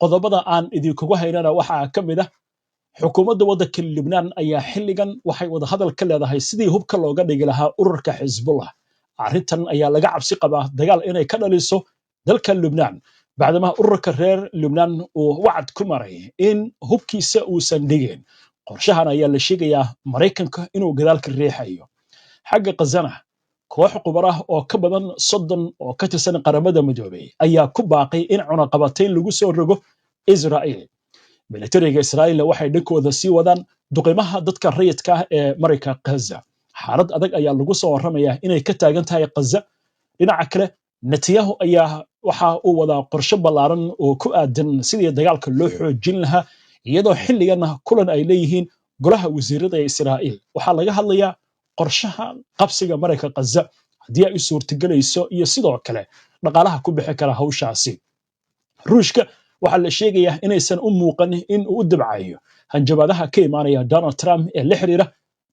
qodobada aan idinkugu haynana waxaa ka mid ah xukuumadda waddanka Lubnaan ayaa xilligan waxay wada hadal ka leedahay sidii hubka looga dhigi lahaa ururka Xisbullah. Arrintan ayaa laga cabsi qabaa dagaal inay ka dhaliso dalka Lubnaan bacdama ururka reer Lubnaan uu wacd ku maray in hubkiisa uusan dhigin. Qorshahan ayaa la sheegayaa Mareykanka inuu gadaal ka riixayo. Xagga Qazana koox khubaro ah oo ka badan 30 oo ka tirsan qaramada midoobay ayaa ku baaqay in cunaqabatayn lagu soo rogo Israa'iil. Militariga Israa'iil waxay dhankooda sii wadaan duqeymaha dadka rayidka ah ee Mareyka Gaza. Xaalad adag ayaa lagu soo warramayaa inay ka taagan tahay Gaza. Dhinaca kale Netanyahu ayaa waxa uu wadaa qorshe ballaaran oo ku aadan sidii dagaalka loo xoojin lahaa iyadoo xilligan kulan ay leeyihiin golaha wasiirada ee Israa'iil. Waxaa laga hadlayaa qorshaha qabsiga Mareyka Gaza haddii ay suurtagelayso iyo sidoo kale dhaqaalaha ku bixi kara hawshaasi. Ruushka waxaa la sheegayaa inaysan u muuqan in uu u dabcayo hanjabaadaha ka imaanaya Donald Trump ee la xiriira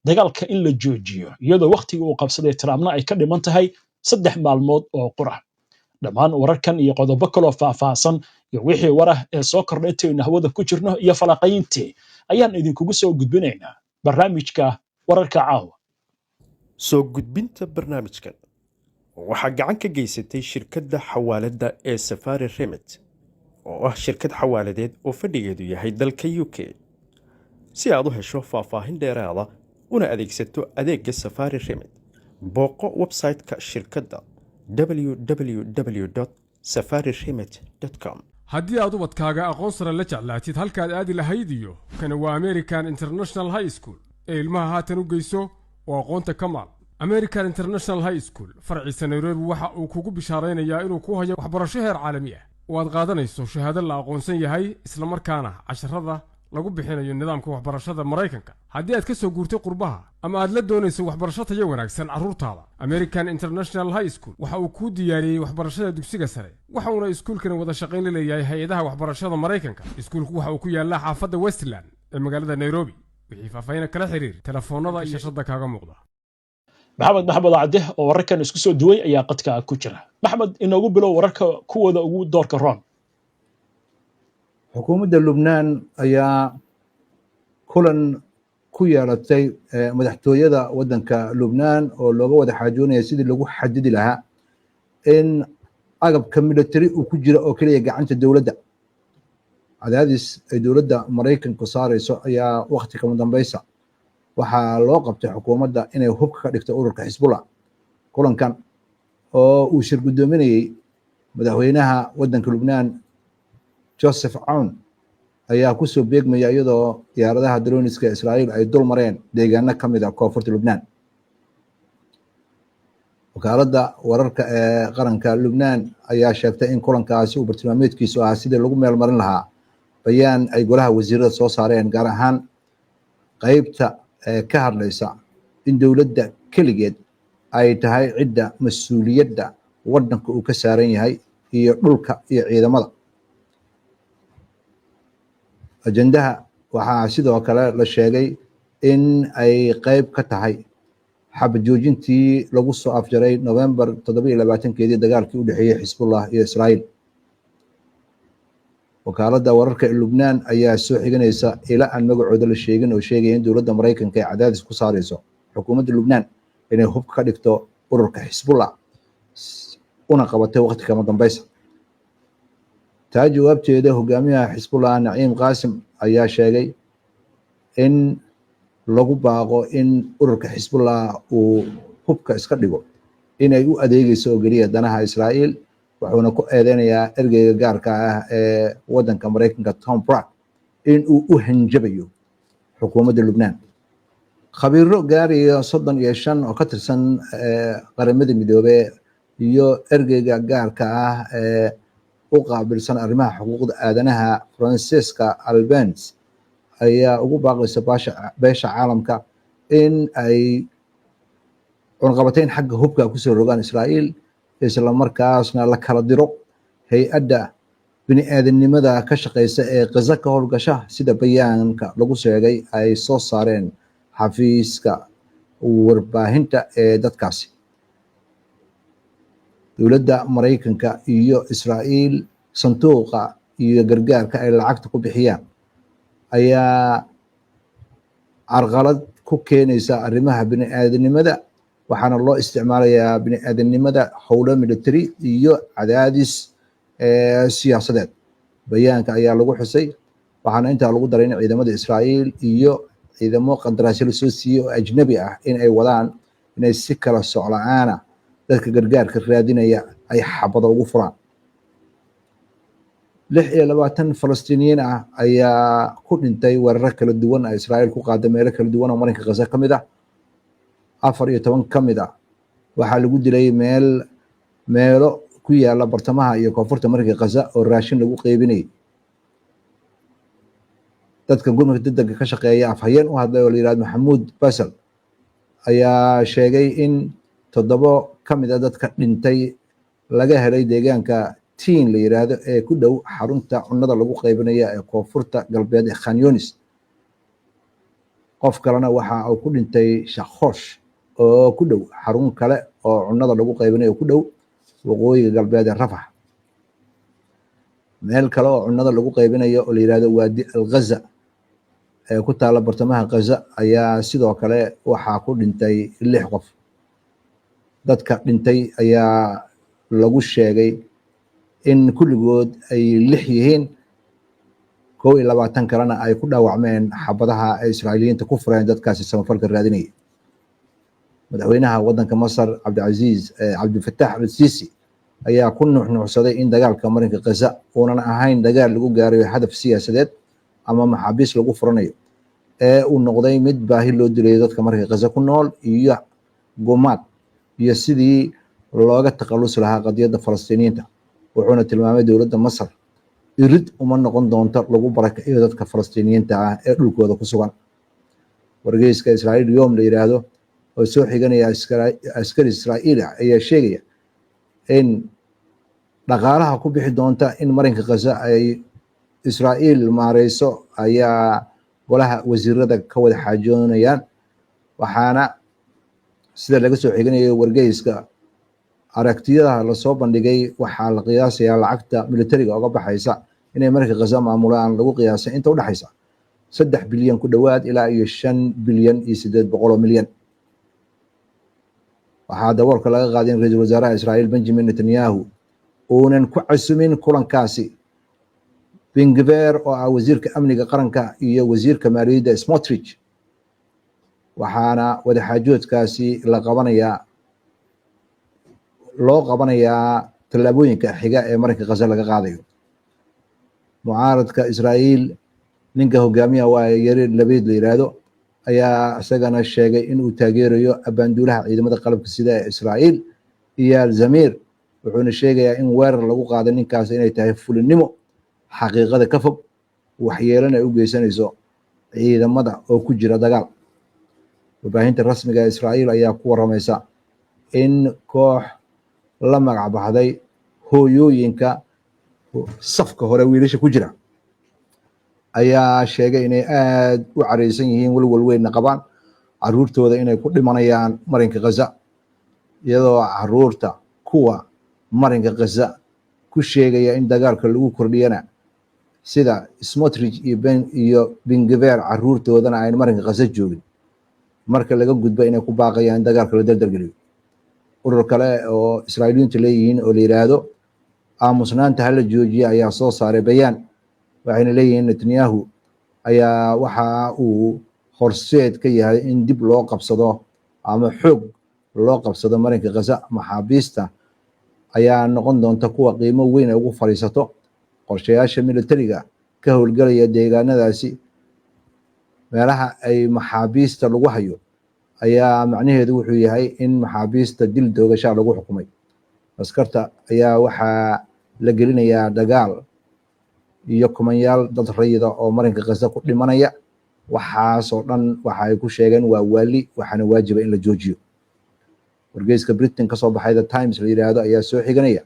dagaalka in la joojiyo iyadoo waqtiga uu qabsaday Trumpna ay ka dhiman tahay 3 maalmood oo qura. Dhammaan wararkan iyo qodobo kale oo faahfaahsan iyo wixii warah ee soo kordhay intaaynu hawada ku jirno iyo falaqayntii ayaan idinkugu soo gudbinaynaa barnaamijka wararka caawa. soo gudbinta barnaamijkan waxaa gacan ka geysatay shirkadda xawaaladda ee Safari Remit oo ah shirkad xawaaladeed oo fadhigeedu yahay dalka UK. si aad u hesho faahfaahin dheeraada una adeegsato adeegga Safari Remit booqo website-ka shirkadda www.safariremit.com. haddii aad ubadkaaga aqoon sare la jeclaatid halkaad aadi lahayd iyo kana waa American International High School ee ilmaha haatan u geyso oo aqoonta Kamal. American International High School farciisa Nairobi waxa uu kugu bishaaraynayaa inuu ku hayo waxbarasho heer caalami ah oo aad qaadanayso shahaado la aqoonsan yahay isla markaana casharrada lagu bixinayo nidaamka waxbarashada Mareykanka. haddii aad ka soo guurtay qurbaha ama aad la doonayso waxbarasho tayo wanaagsan carruurtaada, American International High School waxa uu ku diyaariyay waxbarashada dugsiga sare. waxa uu iskuulkan wada shaqayn la leeyahay hay'adaha waxbarashada Mareykanka. iskuulku waxa uu ku yaalaa xaafadda Westland ee magaalada Nairobi. wixii faahfaahin kala xiriir telefoonada iyo shashada kaaga muuqda. maxamed Cabde oo wararkan isku soo duway ayaa qadka ku jira. maxamed inoogu bilow wararka kuwada ugu doorka roon. xukuumadda Lubnaan ayaa kulan ku yeelatay madaxtooyada waddanka Lubnaan oo looga wada xaajoonaya sidii lagu xadidi lahaa in agabka military uu ku jiro oo kaliya gacanta dowladda. cadaadis ay dowladda Mareykanku saarayso ayaa waqti kama dambaysa waxaa loo qabtay xukuumadda inay hubka ka dhigto ururka Xisbullah. kulankan oo uu shir gudoominayay madaxweynaha waddanka Lubnaan Joseph Aoun ayaa ku soo beegmaya iyadoo diyaaradaha droniska Israa'iil ay dul mareen deegaano ka mid ah koonfurta Lubnaan. wakaaladda wararka ee qaranka Lubnaan ayaa sheegtay in kulankaasi uu bartilmaameedkiisu ahaa sidii lagu meel marin lahaa bayaan ay golaha wasiirada soo saareen, gaar ahaan qaybta ka hadlaysa in dowladda keligeed ay tahay cidda mas-uuliyadda waddanka uu ka saaran yahay iyo dhulka iyo ciidamada. ajendaha waxaa sidoo kale la sheegay in ay qayb ka tahay xabad joojintii lagu soo afjaray November 27 dagaalkii u dhexeeyay Xisbullah iyo Israa'iil. wakaaladda wararka ee Lubnaan ayaa soo xiganaysa ila aan magacooda la sheegin oo sheegaya in dowladda Mareykanka ay cadaadis ku saarayso xukuumadda Lubnaan inay hub ka dhigto ururka Xisbullah una qabatay waqti kama dambaysa. taa jawaabteeda hogaamiyaha Xisbullah Naciim Qaasim ayaa sheegay in lagu baaqo in ururka Xisbullah uu hubka iska dhigo inay u adeegayso oo geliya danaha Israa'iil. wuxuuna ku eedeynayaa ergeyga gaarka ah ee waddanka Mareykanka Tom Bragg in uu u hanjabayo xukuumadda Lubnaan. khabiiro gaaraya 35 oo ka tirsan qaramada midoobay iyo ergeyga gaarka ah ee u qaabilsan arrimaha xuquuqda aadanaha Francesca Albanese ayaa ugu baaqaysa beesha caalamka in ay cunaqabatayn xagga hubka ku soo rogaan Israa'iil, isla markaasna la kala diro hay-adda bini'aadanimada ka shaqeysa ee Gaza ka howlgasha sida bayaanka lagu sheegay ay soo saareen xafiiska warbaahinta ee dadkaasi. dowladda Mareykanka iyo Israa'iil sanduuqa iyo gargaarka ay lacagta ku bixiyaan ayaa carqalad ku keenaysa arrimaha bini'aadanimada, waxaana loo isticmaalayaa bini'aadanimada howlo military iyo cadaadis siyaasadeed. bayaanka ayaa lagu xusay, waxaana intaa lagu daray in ciidamada Israa'iil iyo ciidamo qandaraasyo la soo siiyey oo ajnabi ah in ay wadaan inay si kala soc la'aana dadka gargaarka raadinaya ay xabada ugu furaan. 26 Falastiiniyiin ah ayaa ku dhintay weeraro kala duwan oo Israa'iil ku qaaday meelo kala duwan oo marinka Gaza ka mid ah. 14 ka mid ah waxaa lagu dilay meelo ku yaala bartamaha iyo koonfurta marinka Gaza oo raashin lagu qeybinayay. dadka gurmadka degdega ka shaqeeya afhayeen u hadlay oo la yiraahdo Maxamuud Basal ayaa sheegay in 7 ka mid ah dadka dhintay laga helay deegaanka tiin la yiraahdo ee ku dhow xarunta cunnada lagu qeybinayo ee koonfurta galbeed ee Khan Yunis. qof kalena waxa uu ku dhintay Shaqoosh oo ku dhow xarun kale oo cunnada lagu qeybinayo ku dhow waqooyiga galbeed ee Rafah. meel kale oo cunnada lagu qeybinayo oo la yiraahdo Waadi al-Ghaza ee ku taala bartamaha Gaza ayaa sidoo kale waxaa ku dhintay 6 qof. dadka dhintay ayaa lagu sheegay in kulligood ay 6 yihiin, 22 kalena ay ku dhaawacmeen xabadaha ay Israa'iiliyiinta ku fureen dadkaasi samafalka raadinayay. madaxweynaha waddanka Masar Cabdilfataax al-Siisi ayaa ku nuuxnuuxsaday in dagaalka marinka Gaza uunan ahayn dagaal lagu gaarayo hadaf siyaasadeed ama maxaabiis lagu furanayo, ee uu noqday mid baahi loo dilayo dadka marinka Gaza ku nool iyo gumaad iyo sidii looga takhalusi lahaa qadiyadda Falastiiniyiinta. wuxuuna tilmaamay dowladda Masar irid uma noqon doonto lagu barakayo dadka Falastiiniyiinta ah ee dhulkooda ku sugan. wargeyska Israa'iil Yom la yiraahdo oo soo xiganaya askari Israa'iili ah ayaa sheegaya in dhaqaalaha ku bixi doonta in marinka Gaza ay Israa'iil maareyso ayaa golaha wasiirada ka wada xaajoonayaan, waxaana sida laga soo xiganayo wargeyska aragtiyada la soo bandhigay waxaa la qiyaasayaa lacagta militariga uga baxaysa inay marinka Gaza maamulaan lagu qiyaasay inta u dhaxaysa 3 bilyan ku dhawaad ilaa iyo 5 bilyan iyo 800 milyan. waxaa daboolka laga qaaday in ra'iisul wasaaraha Israa'iil Benjamin Netanyahu uunan ku casumin kulankaasi Ben-Gvir oo ah wasiirka amniga qaranka iyo wasiirka maaliyadda Smotrich, waxaana wadaxaajoodkaasi loo qabanayaa tallaabooyinka xiga ee marinka Gaza laga qaadayo. mucaaradka Israa'iil ninka hogaamiyaha waa Yair Lapid la yiraahdo ayaa isagana sheegay in uu taageerayo abaanduulaha ciidamada qalabka sida ee Israa'iil Eyal Zamir, wuxuuna sheegayaa in weerar lagu qaaday ninkaas inay tahay fulinimo xaqiiqada ka fog, waxyeelana ay u geysanayso ciidamada oo ku jira dagaal. warbaahinta rasmiga ee Israa'iil ayaa ku waramaysa in koox la magac baxday hooyooyinka safka hore wiilasha ku jira ayaa sheegay inay aad u careysan yihiin walwal weynna qabaan caruurtooda inay ku dhimanayaan marinka Gaza, iyadoo caruurta kuwa marinka Gaza ku sheegaya in dagaalka lagu kordhiyana sida Smotrich iyo Ben-Gvir caruurtoodana ay marinka Gaza joogin marka laga gudbo inay ku baaqayaan in dagaalka la dardar-geliyo. urur kale oo Israa'iiliyiintu leeyihiin oo la yiraahdo aamusnaanta hala joojiya ayaa soo saaray bayaan, waxayna leeyihiin Netanyahu ayaa waxa uu horseed ka yahay in dib loo qabsado ama xoog loo qabsado marinka Gaza. maxaabiista ayaa noqon doonta kuwa qiimo weyn ay ugu fariisato qorshayaasha militariga ka howlgalaya deegaanadaasi. meelaha ay maxaabiista lagu hayo ayaa macnaheedu wuxuu yahay in maxaabiista dil doogasha lagu xukumay. askarta ayaa waxaa la gelinayaa dagaal iyo kumanyaal dad rayida oo marinka Gaza ku dhimanaya. waxaasoo dhan waxa ay ku sheegeen waa waali, waxaana waajiba in la joojiyo. wargeyska Britain ka soo baxay The Times la yiraahdo ayaa soo xiganaya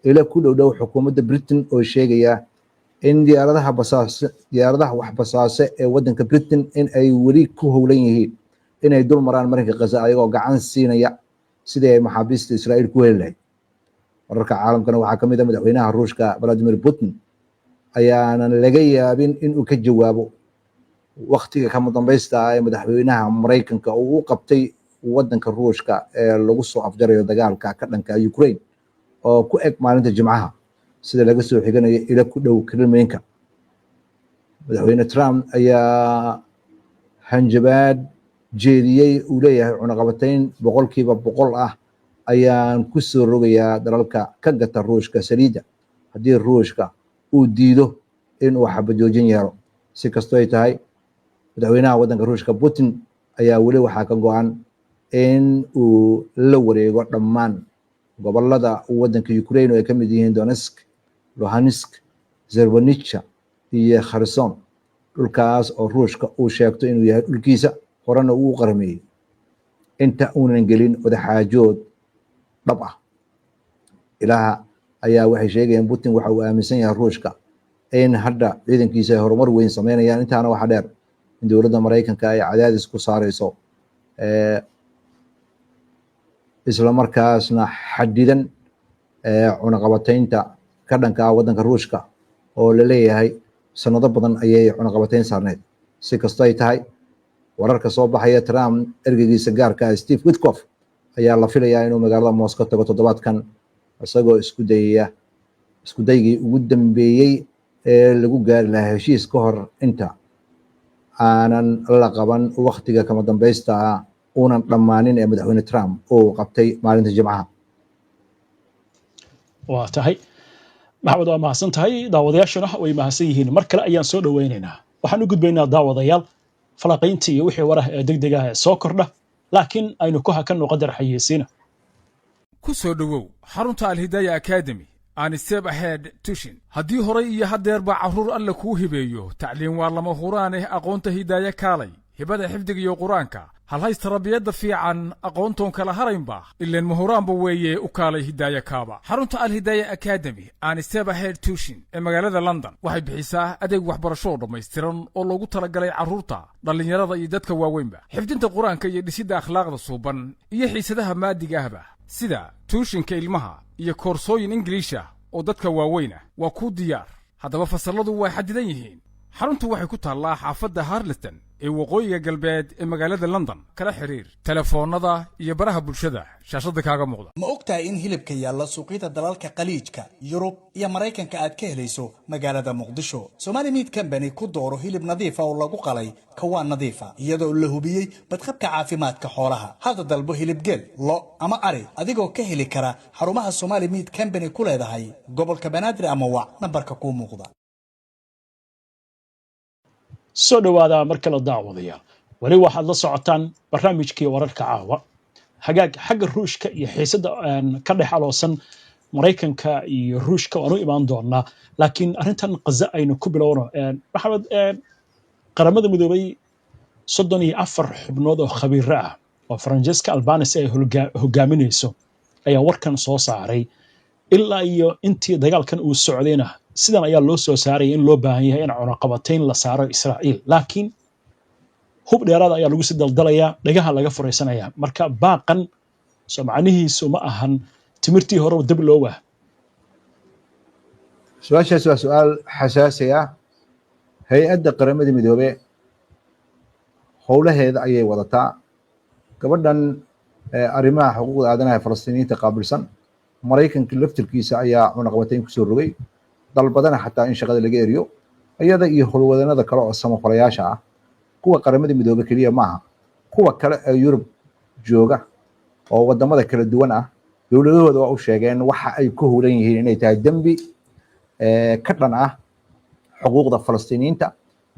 ila ku dhow xukuumadda Britain oo sheegaya in diyaaradaha wax basaase ee waddanka Britain in ay weli ku howlan yihiin inay dul maraan marinka Gaza ayagoo gacan siinaya sidii ay maxaabiista Israa'iil ku heli lahayd. wararka caalamkana waxaa ka mid ah madaxweynaha Ruushka Vladimir Putin ayaanan laga yaabin inuu ka jawaabo waqtiga kama dambaysta ee madaxweynaha Mareykanka uu u qabtay wadanka Ruushka ee lagu soo afjarayo dagaalka ka dhanka Ukraine oo ku eg maalinta Jimcaha sida laga soo xiganayo ila ku dhow Kremlinka. madaxweyne Trump ayaa hanjabaad jeediyey uu leeyahay cunaqabatayn 100% ah ayaan ku soo rogayaa dalalka ka gata Ruushka saliida haddii Ruushka uu diido inuu xabajoojin yeelo. si kastoo ay tahay madaxweynaha wadanka Ruushka Putin ayaa weli waxaa ka go'an in uu la wareego dhammaan gobolada wadanka Ukraine oo ay ka mid yihiin Donetsk, Luhansk, Zaporizhzhia iyo Kherson. dhulkaas oo Ruushka uu sheegto inuu yahay dhulkiisa horena uu qarmiyay inta uunan gelin wadaxaajood dhab ah. ilaha ayaa waxay sheegayaan Putin waxa uu aaminsan yahay Ruushka in hadda ciidankiisa ay horumar weyn sameynayaan. intaana waxa dheer in dowladda Mareykanka ay cadaadis ku saarayso isla markaasna xadidan cunaqabataynta ka dhanka wadanka Ruushka oo la leeyahay sanado badan ayay cunaqabatayn saarneed. si kastoo ay tahay wararka soo baxaya Trump ergeygiisa gaarka ah Steve Witkoff ayaa la filayaa inuu magaalada Moscow tago toddobaadkan isagoo isku daygii ugu dambeeyey ee lagu gaari lahaa heshiis ka hor inta aanan la qaban waqtiga kama dambaysta uunan dhammaanin ee madaxweyne Trump uu qabtay maalinta Jimcaha. waa tahay maxamed waa mahadsan tahay daawadayaashuna way mahadsan yihiin mar kale ayaan soo dhaweynaynaa waxaan u gudbaynaa daawadayaal falaqayntii iyo wixii warah ee degdega ah ee soo kordha laakiin aynu ku hakanno qadar xayeysiina ku soo dhowow xarunta Al-Hidayah Academy aan step ahead tushin haddii horay iyo haddeerba carruur alle kuu hibeeyo tacliin waa lama huraan aqoonta hidaaya kaalay hibada xifdiga iyo quraanka hal haysta rabiyada fiican aqoontoon kala haraynba ileen mahuraanba weeye u kaalay hidaaya kaaba xarunta Al-Hidayah Academy aan step ahead tushin ee magaalada London waxay bixisaa adeeg waxbarasho dhammaystiran oo loogu talagalay carruurta dhalinyarada iyo dadka waaweynba xifdinta quraanka iyo dhisidda akhlaaqda suuban iyo xiisadaha maadiga ahba sida tuushinka ilmaha iyo koorsooyin Ingiriisha oo dadka waaweyna waa ku diyaar haddaba fasalladu way xadidan yihiin xaruntu waxay ku taallaa xaafadda Harleston ee waqooyiga galbeed ee magaalada London kala xiriir telefoonada iyo baraha bulshada shaashada kaaga muuqda. ma ogtahay in hilibka yaalla suuqyada dalalka Khaliijka, Yurub iyo Mareykanka aad ka helayso magaalada Muqdisho? Somali Meat Company ku dooro hilib nadiif ah oo lagu qalay kawaan nadiif ah iyadoo la hubiyey badqabka caafimaadka xoolaha. Hadda dalbo hilib geel, lo ama ari adigoo ka heli kara xarumaha Somali Meat Company ku leedahay gobolka Banaadir ama wac nambarka ku muuqda. soo dhawaada mar kale daawadayaal wali waxaad la socotaan barnaamijkii wararka caawa hagaag xagga Ruushka iyo xiisada ka dhexaloosan Mareykanka iyo Ruushka oo imaan doona laakiin arintan Gaza aynu ku bilowno maxamed qaramada midoobay 34 xubnood oo khabiir ah oo Francesca Albanese ay hogaaminayso ayaa warkan soo saaray ilaa iyo intii dagaalkan uu socdayna sidan ayaa loo soo saaray in loo baahan yahay in cunaqabatayn la saaro Israa'iil laakiin hub dheeraad ayaa lagu sii daldalayaa dhagaha laga fureysanaya marka baaqan Soomaalihiisu ma ahan timirtii hore dib loo waa. su'aashaas waa su'aal xasaasi ah. hay-adda qaramada midoobay howlaheeda ayay wadataa gabadhan arrimaha xuquuqda aadanaha Falastiiniyiinta qaabilsan Mareykanka laftirkiisa ayaa cunaqabatayn ku soo rogay dal badana xataa in shaqada laga eriyo iyada iyo howlwadanada kale oo samafalayaasha ah kuwa qaramada midoobay kaliya maaha kuwa kale ee Yurub jooga oo wadamada kala duwan ah dowladahooda waa u sheegeen waxa ay ku howlan yihiin inay tahay dambi ka dhan ah xuquuqda Falastiiniyiinta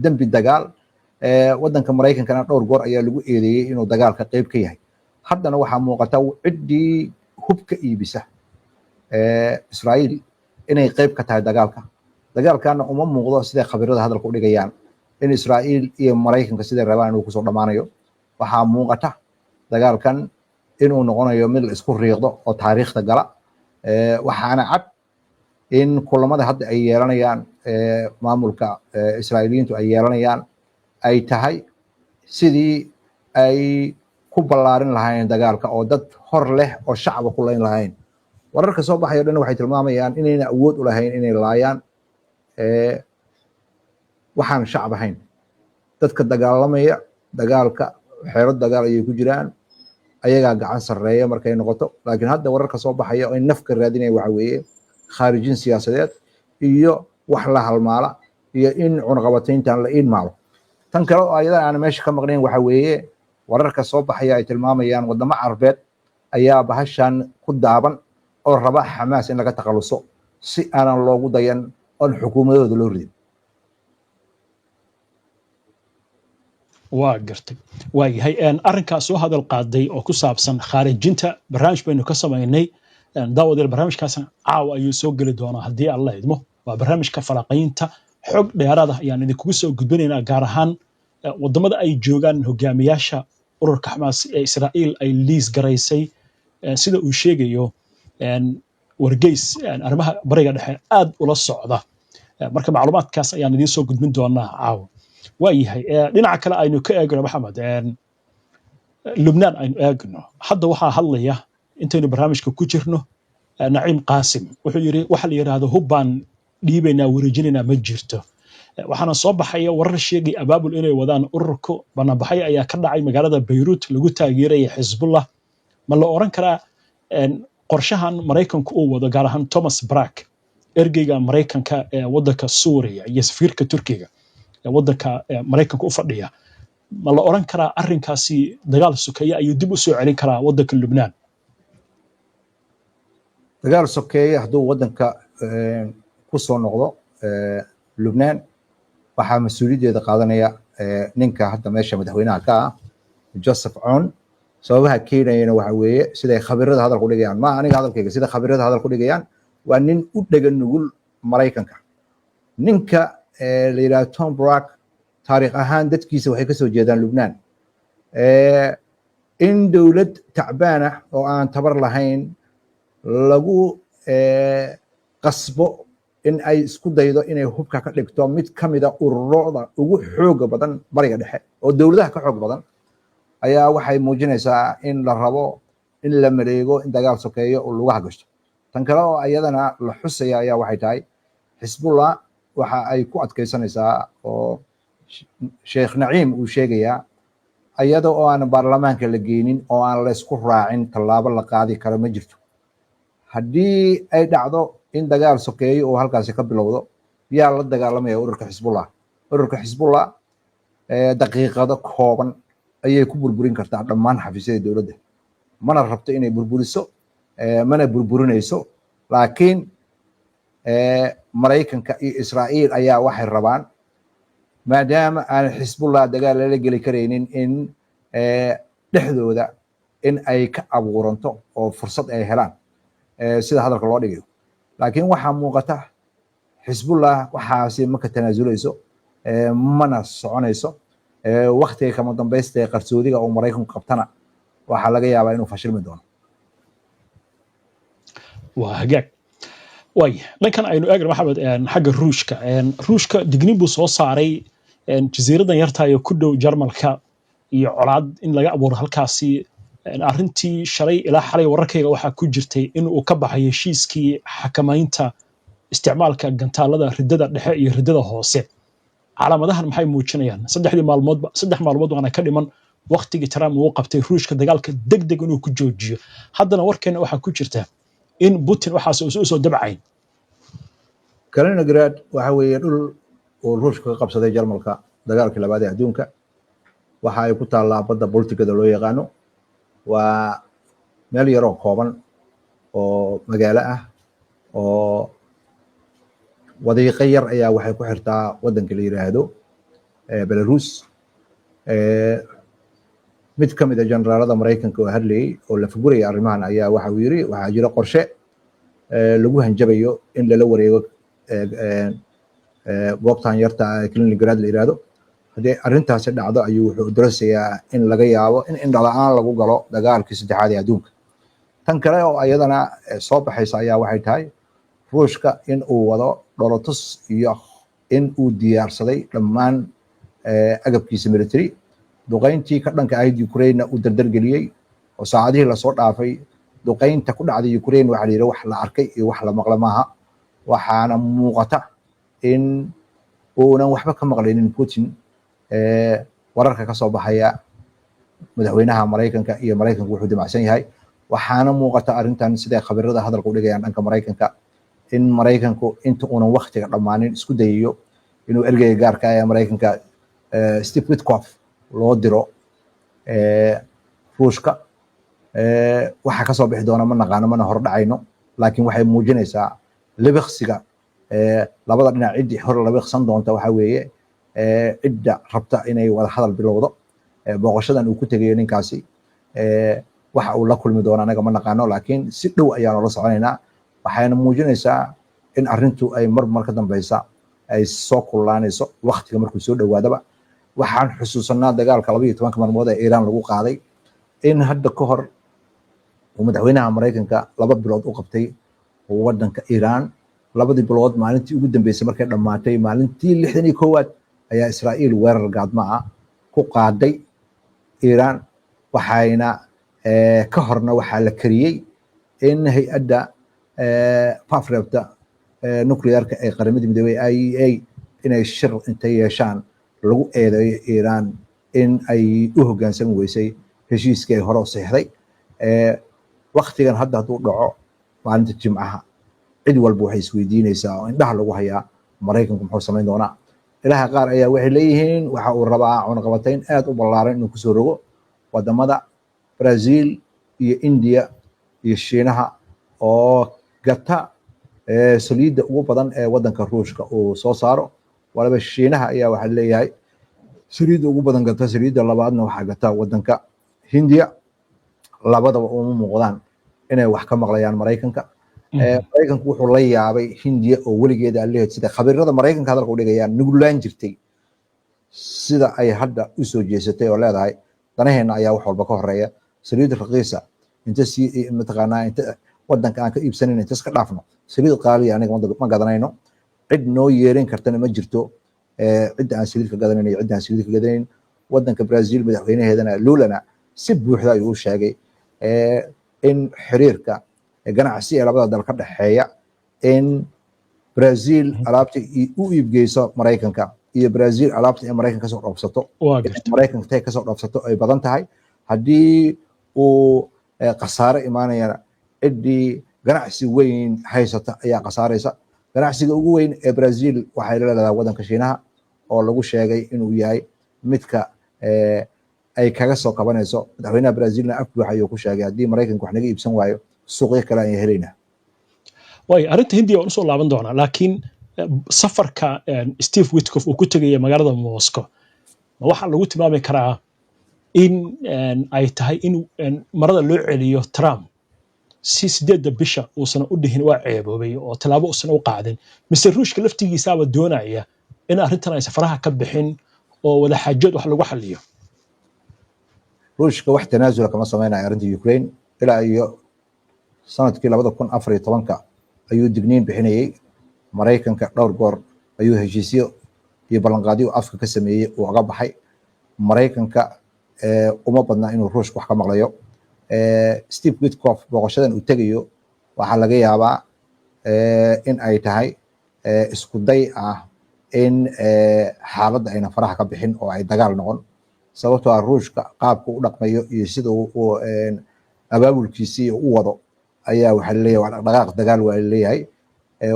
dambi dagaal wadanka Mareykankana dhowr goor ayaa lagu eedeeyay inuu dagaalka qayb ka yahay haddana waxaa muuqata ciddii hubka iibisa Israa'iil inay qayb ka tahay dagaalkana uma muuqdo sida khabiirada hadalku u dhigayaan in Israa'iil iyo Mareykanka sida rabaan inuu ku soo dhamaanayo waxaa muuqata dagaalkan inuu noqonayo mid la isku riiqdo oo taariikhda gala waxaana cad in kulamada hadda ay yeelanayaan maamulka Israa'iiliyiintu ay yeelanayaan ay tahay sidii ay ku ballaarin lahayn dagaalka oo dad hor leh oo shacab ku leyn lahayn wararka soo baxaya dhan waxay tilmaamayaan inayna awood u lahayn inay laayaan waxaan shacab ahayn dadka dagaalamaya dagaalka xeero dagaal ayay ku jiraan ayagaa gacan sarreeya markay noqoto laakiin hadda wararka soo baxaya oo nafka raadinaya waxa weeye khaarijin siyaasadeed iyo wax la halmaala iyo in cunaqabatayntan la iidmaalo tan kale oo ayada aan meesha ka maqnayn waxa weeye wararka soo baxaya ay tilmaamayaan wadamo carbeed ayaa bahashan ku daaban oo raba xamaas in laga takhaluso si aanan loogu dayan oon xukuumadooda loo ridin waa gartay waa yahay arrinkaas soo hadal qaaday oo ku saabsan khaarijinta barnaamij baynu ka samaynay daawadeel barnaamijkaasna caawa ayuu soo geli doonaa haddii alla idmo waa barnaamijka falaqaynta xog dheeraad ah ayaan idinkugu soo gudbinaynaa gaar ahaan wadamada ay joogaan hogaamiyaasha ururka xamaas ee Israa'iil ay liis garaysay sida uu sheegayo wargeys arrimaha bariga dhexe aad ula socda marka macluumaadkaas ayaan idin soo gudbin doonaa caawa waa yahay dhinaca kale aynu ka eegno maxamed lubnaan aynu eegno hadda waxaa hadlaya intaynu barnaamijka ku jirno naciim qaasim wuxuu yiri waxa la yiraahdo hubbaan dhiibaynaa wareejinaynaa ma jirto waxaana soo baxaya warar sheegay abaabul inay wadaan ururka banaanbaxay ayaa ka dhacay magaalada Beirut lagu taageerayay Xisbullah ma la oran karaa qorshahan Mareykanku uu wado gaar ahaan Thomas Brack ergeyga Mareykanka ee wadanka Suuriya iyo safiirka Turkiga ee wadanka Mareykanka u fadhiya ma la oran karaa arrinkaasi dagaal sokeeye ayuu dib u soo celin karaa wadanka Lubnaan dagaal sokeeye hadduu wadanka ku soo noqdo Lubnaan waxaa mas'uuliyaddeeda qaadanaya ninka hadda meesha madaxweynaha ka ah Joseph Aoun sababaha keenayana waxa weeye siday khabiirada hadal ku dhigayaan ma aniga hadalkayga sida khabiirada hadal ku dhigayaan waa nin u dhagan nugul Mareykanka ninka la yiraahdo Tom Brack taariikh ahaan dadkiisa waxay ka soo jeedaan Lubnaan in dawlad tacbaana oo aan tabar lahayn lagu qasbo in ay isku daydo inay hubka ka dhigto mid kamida ururada ugu xoog badan bariga dhexe oo dawladaha ka xoog badan ayaa waxay muujinaysaa in la rabo in la mareego in dagaal sokeeyo oo lagu hagashto tan kale oo ayadana la xusaya ayaa waxay tahay Xisbullah waxa ay ku adkaysanaysaa oo Sheikh Naciim uu sheegayaa ayada oo aan baarlamaanka la geenin oo aan la isku raacin tallaabo la qaadi karo ma jirto haddii ay dhacdo in dagaal sokeeyo oo halkaasi ka bilowdo yaa la dagaalamaya ururka Xisbullah daqiiqado kooban ayay ku burburin kartaa dhammaan xafiisyada dawladda mana rabto inay burburiso mana burburinayso laakiin Mareykanka iyo Israa'iil ayaa waxay rabaan maadaama aan Xisbullah dagaal la geli kareynin in dhexdooda in ay ka abuuranto oo fursad ay helaan sida hadalka loo dhigayo laakiin waxaa muuqata Xisbullah waxaasi ma ka tanaasuleyso mana soconayso waqtiga kama dambaysta qarsoodiga oo Mareykanku qabtana waxa laga yaabaa inuu fashilmi doono waa hagaag way dhankan aynu eegno maxamed xagga ruushka digniin buu soo saaray jasiiradan yartahay ku dhow Jarmalka iyo colaad in laga abuuro halkaasi arrintii shalay ilaa xalay wararkayga waxaa ku jirtay in uu ka baxay heshiiskii xakamaynta isticmaalka gantaalada ridada dhexe iyo ridada hoose calaamadahan maxay muujinayaan saddex maalmood waana ka dhiman waqtigii Trump uu qabtay ruushka dagaalka degdeg inuu ku joojiyo haddana warkeena waxaa ku jirta in Putin waxaas uu soo dabcayn Kaliningrad waxa weeye dhul oo ruushka ka qabsaday Jarmalka dagaalkii labaad ee adduunka waxa ay ku taallaa badda Baltigada loo yaqaano waa meel yar oo kooban oo magaalo ah oo wadiiqo yar ayaa waxay ku xirtaa wadanka la yiraahdo Belarus mid ka mid ah generaalada Mareykanka oo hadlayay oo la fuguraya arrimahan ayaa waxa uu yiri waxa jira qorshe lagu hanjabayo in lala wareego goobtan yarta Kaliningrad la yiraahdo haddii arrintaasi dhacdo ayuu wuxuu darasayaa in laga yaabo in indhala'aan lagu galo dagaalkii saddexaad ee adduunka tan kale oo ayadana soo baxaysa ayaa waxay tahay ruushka in uu wado dholotus iyo in uu diyaarsaday dhammaan agabkiisa military duqayntii ka dhanka ahayd Ukraine uu dardargeliyay oo saacadihii lasoo dhaafay duqaynta ku dhacday Ukraine waxa la yiri wax la arkay iyo wax la maqla maaha waxaana muuqata in uunan waxba ka maqlaynin Putin wararka ka soo baxaya madaxweynaha Mareykanka iyo Mareykanku wuxuu dimacsan yahay waxaana muuqata arrintan sida khabiirada hadalku dhigayaan dhanka Mareykanka in Mareykanku inta uunan waqtiga dhamaanin isku dayayo inuu ergeyga gaarka ah ee Mareykanka Steve Witkoff loo diro Ruushka waxa ka soo bixi doona ma naqaano mana hor dhacayno laakiin waxay muujinaysaa libiqsiga labada dhinac cidii hor libiqsan doonta waxa weeye cidda rabta inay wada hadal bilowdo booqashadan uu ku tagayo ninkaasi waxa uu la kulmi doona anaga ma naqaano laakiin si dhow ayaan la soconaynaa waxayna muujinaysaa in arrintu ay mar ka dambaysa ay soo kululaanayso waqtiga markuu soo dhawaadaba waxaan xusuusanaa dagaalka 12 maalmood ee Iran lagu qaaday in hadda ka hor madaxweynaha Mareykanka 2 bilood u qabtay wadanka Iran labadii bilood maalintii ugu dambeysay markay dhamaatay maalintii 61aad ayaa Israa'iil weerar gaadma ah ku qaaday Iran waxayna ka horna waxaa la kariyay in hay'adda Patriot nuclearka ee qaramada midoobay IAEA inay shir intay yeeshaan lagu eedeeyo Iran in ay u hoggaansan weysay heshiiskii ay hore u saxiixday waqtigan hadda hadduu dhaco maalinta Jimcaha cid walba waxay isweydiinaysaa oo indhaha lagu hayaa Mareykanku muxuu samayn doonaa ilaha qaar ayaa waxay leeyihiin waxa uu rabaa cunaqabatayn aad u ballaaran inuu ku soo rogo wadamada Brazil iyo India iyo Shiinaha oo gata saliidda ugu badan ee wadanka Ruushka uu soo saaro waliba Shiinaha ayaa waxa leeyahay saliidda ugu badan gata saliidda labaadna waxa gata wadanka Hindiya labadaba uma muuqdaan inay wax ka maqlayaan Mareykanka Mareykanku wuxuu la yaabay Hindiya oo weligeeda leeyahay sida khabiirada Mareykanka hadalka u dhigayaan nugulaan jirtay sida ay hadda u soo jeesatay oo leedahay danaheena ayaa wax walba ka horeeya saliid raqiisa inta si mataqaanaa inta wadanka aan ka iibsanin inta iska dhaafno saliid qaali aniga ma gadanayno cid noo yeerin kartana ma jirto cid aan saliid ka gadanayno cid aan saliid ka gadanayn wadanka Brazil madaxweynaheedana Lulana si buuxda ayuu sheegay in xiriirka ganacsi ee labada dal ka dhaxeeya in Brazil alaabta u iibgeyso Mareykanka iyo Brazil alaabta ee Mareykanka ka soo dhoofsato Mareykanka ka soo dhoofsato ay badan tahay hadii uu qasaare imaanayana cidii ganacsi weyn haysata ayaa qasaaraysa ganacsiga ugu weyn ee Brazil waxay leedahay wadanka Shiinaha oo lagu sheegay inuu yahay midka ay kaga soo qabanayso madaxweynaha Brazilna afbuux ayuu ku sheegay hadii Mareykanku wax naga iibsan waayo suuqyo kale ay helayna way arinta Hindiya oo soo laaban doona laakiin safarka Steve Witkoff uu ku tagay magaalada Moscow waxa lagu tilmaami karaa in ay tahay in marada loo celiyo Trump si 8 bisha uu sana u dhihin waa ceeboobay oo talaabo uu sana u qaadin Mr. Ruushka laftigiisa aba doonaya in arintan ay safaraha ka bixin oo wada xaajad wax lagu xaliyo Ruushka wax tanaasul kama sameeyay arinta Ukraine ilaa iyo sanadkii 2014 ayuu digniin bixinayay Mareykanka dhowr goor ayuu heshiisyo iyo ballanqaadyo afka ka sameeyay oo uga baxay Mareykanka uma badna inuu Ruushka wax ka maqlayo Steve Witkoff booqashadan uu tagayo waxa laga yaabaa in ay tahay isku day ah in xaaladda ayna faraha ka bixin oo ay dagaal noqon sababtoo ah Ruushka qaabku u dhaqmayo iyo sida uu abaabulkiisii u wado ayaa waxa leeyahay dhaqaaq dagaal waa leeyahay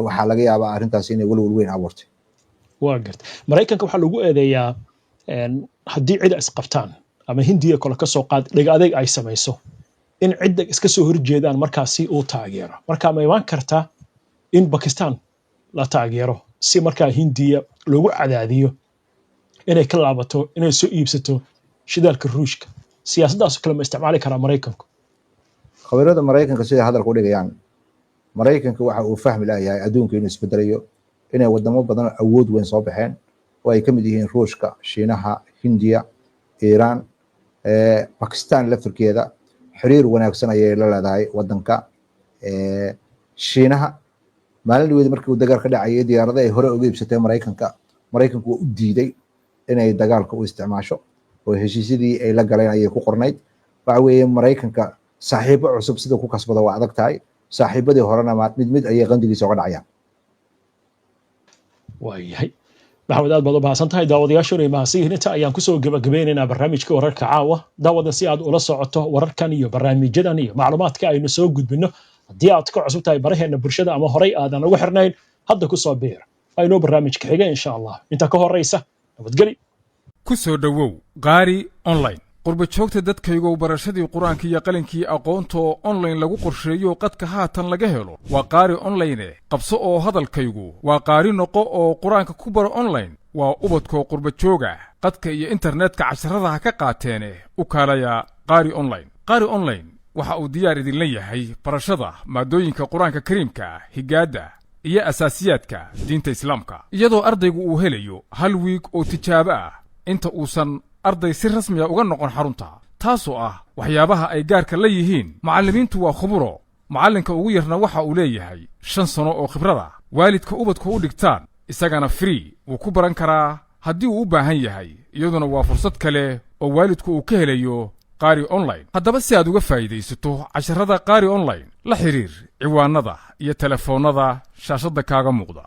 waxa laga yaabaa arintaas inay walwal weyn abuurtay waa gartay Mareykanka waxa lagu eedeeyaa haddii cid isqabtaan ama Hindiya kale ka soo qaad dhig adeeg ay samayso in cidda iska soo horjeedaan markaasi uu taageero marka ma iman karta in Pakistan la taageero si markaa Hindiya lagu cadaadiyo inay ka laabato inay soo iibsato shidaalka Ruushka siyaasaddaas kale ma isticmaali karaa Mareykanku khabiirada Mareykanka sida hadalka u dhigayaan Mareykanka waxa uu fahmi lahayaa adduunka inuu isbedelayo inay wadamo badan awood weyn soo baxeen oo ay kamid yihiin Ruushka Shiinaha Hindiya Iran Pakistan laftirkeeda xiriir wanaagsan ayay la leedahay wadanka Shiinaha maalin markii uu dagaal ka dhacay diyaarada ay hore uga iibsatay Mareykanku waa u diiday inay dagaalka u isticmaasho oo heshiisyadii ay la galeen ayay ku qornayd waxa weeye Mareykanka saaxiibo cusub sida ku kasbada waa adag tahay saaxiibadii horena mid ayay qandigiisa uga dhacayaan waayahay maxamed aad baad u mahadsan tahay daawadayaashuna mahadsiin inta ayaan kusoo gabagabeynaynaa barnaamijka wararka caawa daawada si aad ula socoto wararkan iyo barnaamijyadan iyo macluumaadka aynu soo gudbino haddii aad ka cusub tahay baraheena bulshada ama horay aadan ugu xirnayn hadda kusoo biir aynu barnaamijka xiga insha allah inta ka horeysa nabadgeli ku soo dhowow qaari online qurba joogta dadkaygow barashadii qur-aanka iyo qalinkii aqoonta oo online lagu qorsheeyo qadka haatan laga helo waa qaari online qabso oo hadalkaygu waa qaari noqo oo qur-aanka ku baro online waa ubadkoo qurba jooga qadka iyo internetka casharadaha ka qaateene u kaalaya qaari online qaari online waxa uu diyaar idinla yahay barashada maadooyinka qur-aanka kariimka higaadda iyo asaasiyaadka diinta islaamka iyadoo ardaygu uu helayo hal wiig oo tijaabo ah inta uusan arday si rasmiya uga noqon xarunta taasoo ah waxyaabaha ay gaarka la yihiin macallimiintu waa khuburo macallinka ugu yarna waxa uu leeyahay 5 sano oo khibrada waalidka ubadku u dhigtaan isagana free wuu ku baran karaa haddii uu u baahan yahay iyaduna waa fursad kale oo waalidku uu ka helayo qaari online haddaba si aad uga faa'iidaysato casharada qaari online la xiriir ciwaanada iyo telefoonnada shaashadda kaaga muuqda